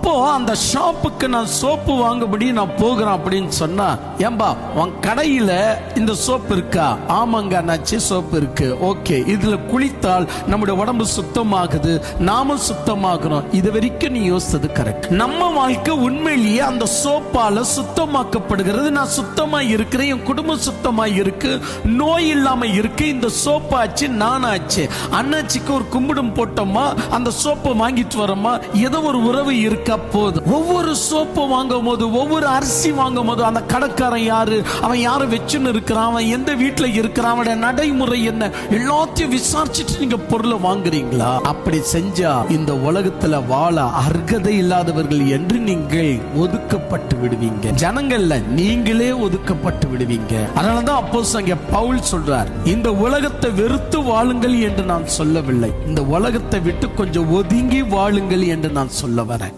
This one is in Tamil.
அப்போ அந்த ஷாப்புக்கு நான் சோப்பு வாங்கும்படி நான் போகிறேன் அப்படின்னு சொன்னா, ஏம்பா உன் கடையில இந்த சோப்பு இருக்கா? ஆமாங்க அண்ணாச்சி, சோப்பு இருக்கு. ஓகே, இதுல குளித்தால் நம்முடைய உடம்பு சுத்தமாகுது, நாம சுத்தமாகணும். இது வரைக்கும் நீ யோசித்தது கரெக்ட். நம்ம வாழ்க்கை உண்மையிலேயே அந்த சோப்பால சுத்தமாக்கப்படுகிறது. நான் சுத்தமா இருக்கிறேன், என் குடும்பம் சுத்தமா இருக்கு, நோய் இல்லாம இருக்கு. இந்த சோப்பாச்சு நானாச்சு. அண்ணாச்சிக்கு ஒரு கும்பிடும் போட்டோமா, அந்த சோப்பை வாங்கிட்டு வரோமா, ஏதோ ஒரு உறவு இருக்கா போதும். ஒவ்வொரு சோப்பு வாங்கும் போது, ஒவ்வொரு அரிசி வாங்கும் போது அந்த கடைக்காரன் யாரு, அவன் யாரை வச்சுன்னு இருக்கிறான், அவன் எந்த வீட்டுல இருக்கிறான், அவனுடைய நடைமுறை என்ன, எல்லாத்தையும் விசாரிச்சுட்டு நீங்க பொருளை வாங்குறீங்களா? அப்படி செஞ்சா இந்த உலகத்துல வாழ அர்ஹதை இல்லாதவர்கள் என்று நீங்கள் ஒதுக்கப்பட்டு விடுவீங்க. ஜனங்கள்ல நீங்களே ஒதுக்கப்பட்டு விடுவீங்க. அதனாலதான் அப்போஸ்தலன் பவுல் சொல்றார், இந்த உலகத்தை வெறுத்து வாழுங்கள் என்று நான் சொல்லவில்லை, இந்த உலகத்தை விட்டு கொஞ்சம் ஒதுங்கி வாழுங்கள் என்று நான் சொல்ல வரேன்.